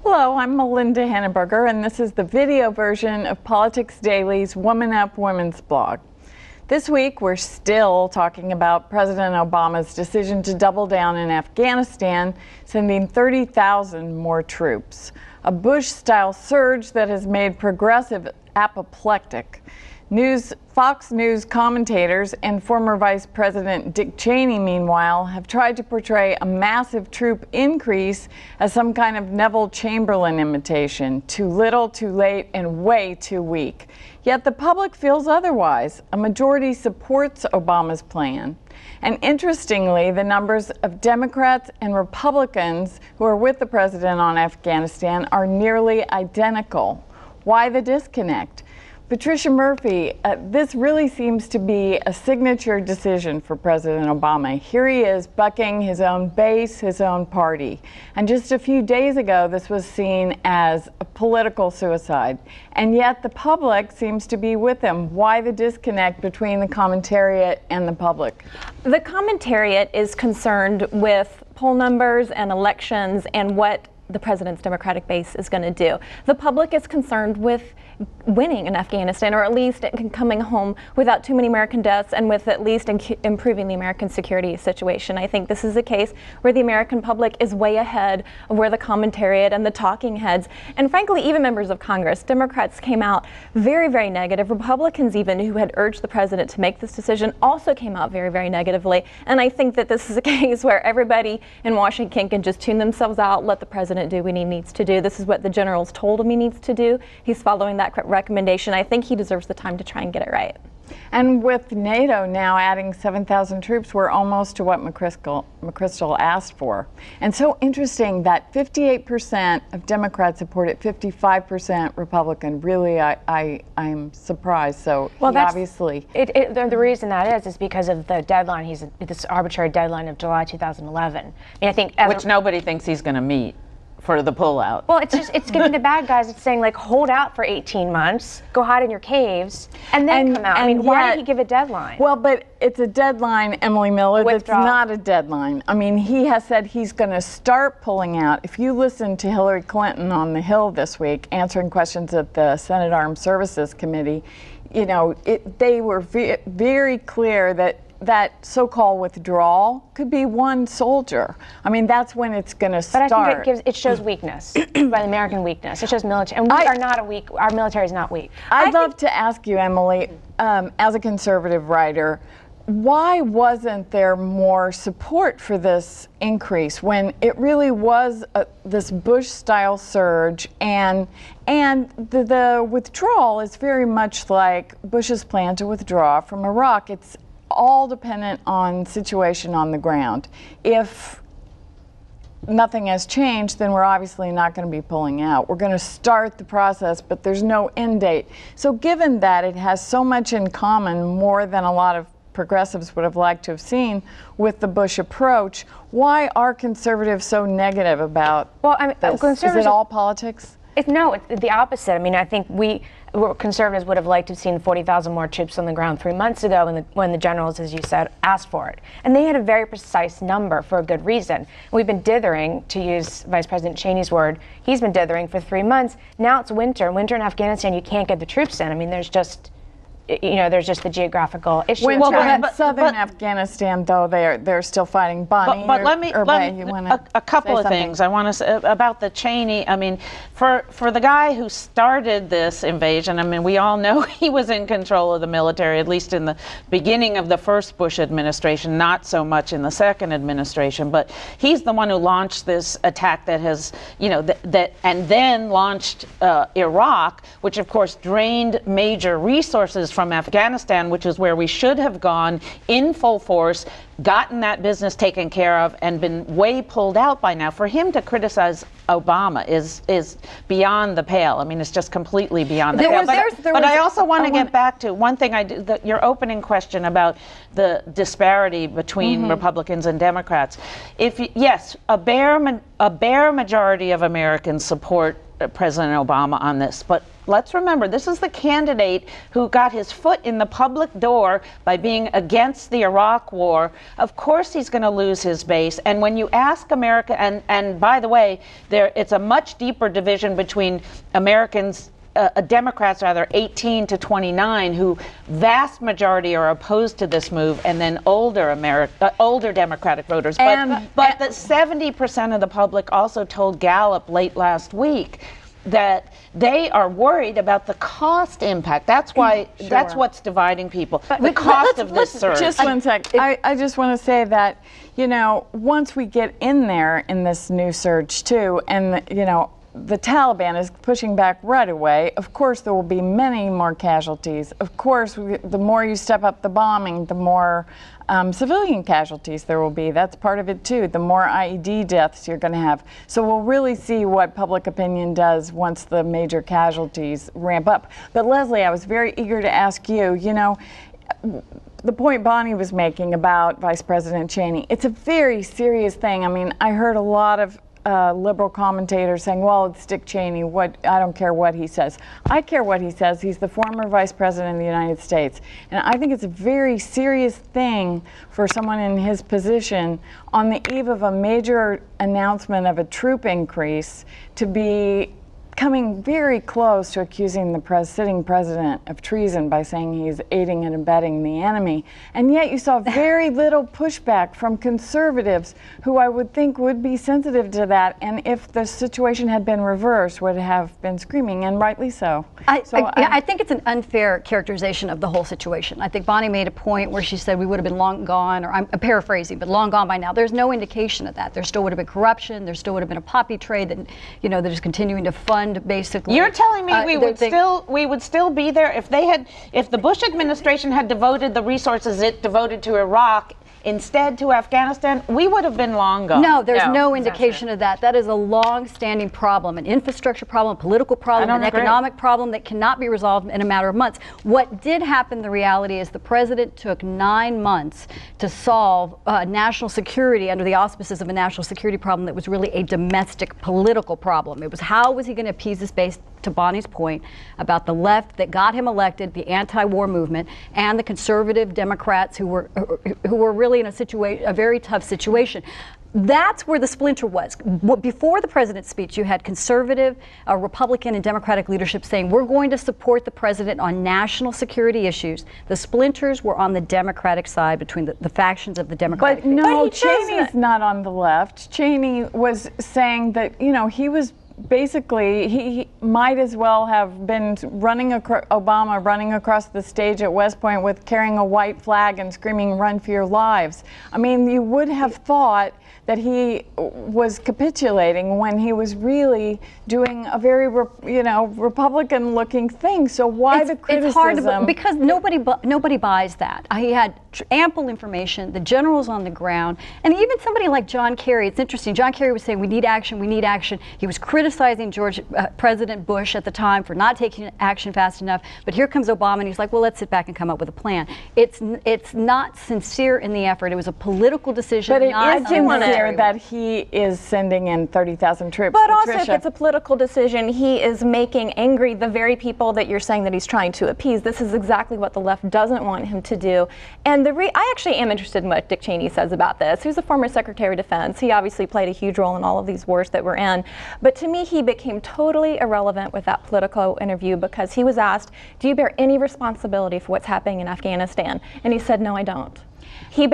Hello, I'm Melinda Henneberger, and this is the video version of Politics Daily's Woman Up Women's blog. This week, we're still talking about President Obama's decision to double down in Afghanistan, sending 30,000 more troops. A Bush-style surge that has made progressive apoplectic. Fox News commentators and former Vice President Dick Cheney, meanwhile, have tried to portray a massive troop increase as some kind of Neville Chamberlain imitation. Too little, too late, and way too weak. Yet the public feels otherwise. A majority supports Obama's plan. And interestingly, the numbers of Democrats and Republicans who are with the president on Afghanistan are nearly identical. Why the disconnect? Patricia Murphy, this really seems to be a signature decision for President Obama. Here he is bucking his own base, his own party. And just a few days ago, this was seen as a political suicide. And yet the public seems to be with him. Why the disconnect between the commentariat and the public? The commentariat is concerned with poll numbers and elections and what the president's Democratic base is going to do. The public is concerned with winning in Afghanistan, or at least coming home without too many American deaths and with at least improving the American security situation. I think this is a case where the American public is way ahead of where the commentariat and the talking heads, and frankly even members of Congress, Democrats came out very, very negative. Republicans even, who had urged the president to make this decision, also came out very, very negatively. And I think that this is a case where everybody in Washington can just tune themselves out, let the president do what he needs to do. This is what the generals told him he needs to do. He's following that recommendation. I think he deserves the time to try and get it right. And with NATO now adding 7,000 troops, we're almost to what McChrystal asked for. And so interesting that 58% of Democrats support it, 55% Republican. Really, I'm surprised. So well, obviously. The reason that is because of the deadline. This arbitrary deadline of July 2011. I think which nobody thinks he's going to meet for the pullout. Well, it's giving the bad guys, it's saying like hold out for 18 months, go hide in your caves, and then come out. I mean, why did he give a deadline? Well, but it's a deadline, Emily Miller, that's not a deadline. I mean, he has said he's going to start pulling out. If you listen to Hillary Clinton on the Hill this week, answering questions at the Senate Armed Services Committee, you know, they were very clear that so-called withdrawal could be one soldier. I mean, that's when it's going to start. But I think it shows weakness, by the American weakness. It shows military, and we are not a weak. Our military is not weak. I'd love to ask you, Emily, as a conservative writer, why wasn't there more support for this increase when it really was this Bush-style surge, and the withdrawal is very much like Bush's plan to withdraw from Iraq. It's all dependent on situation on the ground. If nothing has changed, then we're obviously not going to be pulling out. We're going to start the process, but there's no end date. So given that it has so much in common, more than a lot of progressives would have liked to have seen with the Bush approach, why are conservatives so negative about this? Is it all politics? No, it's the opposite. I mean, I think conservatives would have liked to have seen 40,000 more troops on the ground 3 months ago when the generals, as you said, asked for it. And they had a very precise number for a good reason. We've been dithering, to use Vice President Cheney's word, he's been dithering for 3 months. Now it's winter. Winter in Afghanistan, you can't get the troops in. I mean, there's just the geographical issue. But southern Afghanistan, though, they're still fighting. Bonnie, but let me a couple of things I want to say about the Cheney. I mean, for the guy who started this invasion, I mean, we all know he was in control of the military, at least in the beginning of the first Bush administration, not so much in the second administration. But he's the one who launched this attack that has, and then launched Iraq, which of course drained major resources from Afghanistan, which is where we should have gone in full force, gotten that business taken care of, and been way pulled out by now. For him to criticize Obama is beyond the pale. I mean, it's just completely beyond the pale. But I also want to get back to one thing your opening question about the disparity between Republicans and Democrats. Yes, a bare majority of Americans support President Obama on this. But let's remember, this is the candidate who got his foot in the public door by being against the Iraq War. Of course he's going to lose his base. And when you ask America, and by the way, it's a much deeper division between Americans, Democrats rather, 18 to 29, who vast majority are opposed to this move, and then older Democratic voters. But that 70% of the public also told Gallup late last week that they are worried about the cost impact. That's why, that's what's dividing people. The cost of this surge. Just one sec. I just want to say that, you know, once we get in there in this new surge too, and, you know, the Taliban is pushing back right away. Of course, there will be many more casualties. Of course, the more you step up the bombing, the more civilian casualties there will be. That's part of it too. The more IED deaths you're going to have. So we'll really see what public opinion does once the major casualties ramp up. But Leslie, I was very eager to ask you, you know, the point Bonnie was making about Vice President Cheney, it's a very serious thing. I mean, I heard a lot of liberal commentators saying, well, it's Dick Cheney, I don't care what he says. I care what he says. He's the former vice president of the United States. And I think it's a very serious thing for someone in his position on the eve of a major announcement of a troop increase to be coming very close to accusing the sitting president of treason by saying he's aiding and abetting the enemy. And yet you saw very little pushback from conservatives who I would think would be sensitive to that, and if the situation had been reversed would have been screaming, and rightly so. I think it's an unfair characterization of the whole situation. I think Bonnie made a point where she said we would have been long gone, or I'm paraphrasing, but long gone by now. There's no indication of that. There still would have been corruption. There still would have been a poppy trade that, you know, that is continuing to fund basically. You're telling me we would still be there if the Bush administration had devoted the resources it devoted to Iraq instead to Afghanistan, we would have been long gone. No, there's no indication of that. That is a long-standing problem, an infrastructure problem, a political problem, an economic problem that cannot be resolved in a matter of months. What did happen, the reality is the president took 9 months to solve national security under the auspices of a national security problem that was really a domestic political problem. It was how was he going to appease his base, to Bonnie's point about the left that got him elected, the anti-war movement, and the conservative Democrats who were really in a very tough situation. That's where the splinter was. Before the president's speech, you had conservative, Republican, and Democratic leadership saying, we're going to support the president on national security issues. The splinters were on the Democratic side between the factions of the Democratic. But no, Cheney's not on the left. Cheney was saying that, you know, he was basically, he might as well have been Obama running across the stage at West Point with carrying a white flag and screaming, "Run for your lives." I mean, you would have thought that he was capitulating when he was really doing a very, you know, Republican-looking thing. So why the criticism? It's hard because nobody buys that. He had ample information. The generals on the ground, and even somebody like John Kerry. It's interesting. John Kerry was saying, "We need action. We need action." He was criticizing President Bush at the time for not taking action fast enough. But here comes Obama, and he's like, "Well, let's sit back and come up with a plan." It's not sincere in the effort. It was a political decision. But it is sincere that he is sending in 30,000 troops. But also, if it's a political decision, he is making angry the very people that you're saying that he's trying to appease. This is exactly what the left doesn't want him to do. And I actually am interested in what Dick Cheney says about this. He was a former Secretary of Defense. He obviously played a huge role in all of these wars that we're in. But to me, he became totally irrelevant with that Politico interview because he was asked, do you bear any responsibility for what's happening in Afghanistan? And he said, no, I don't. He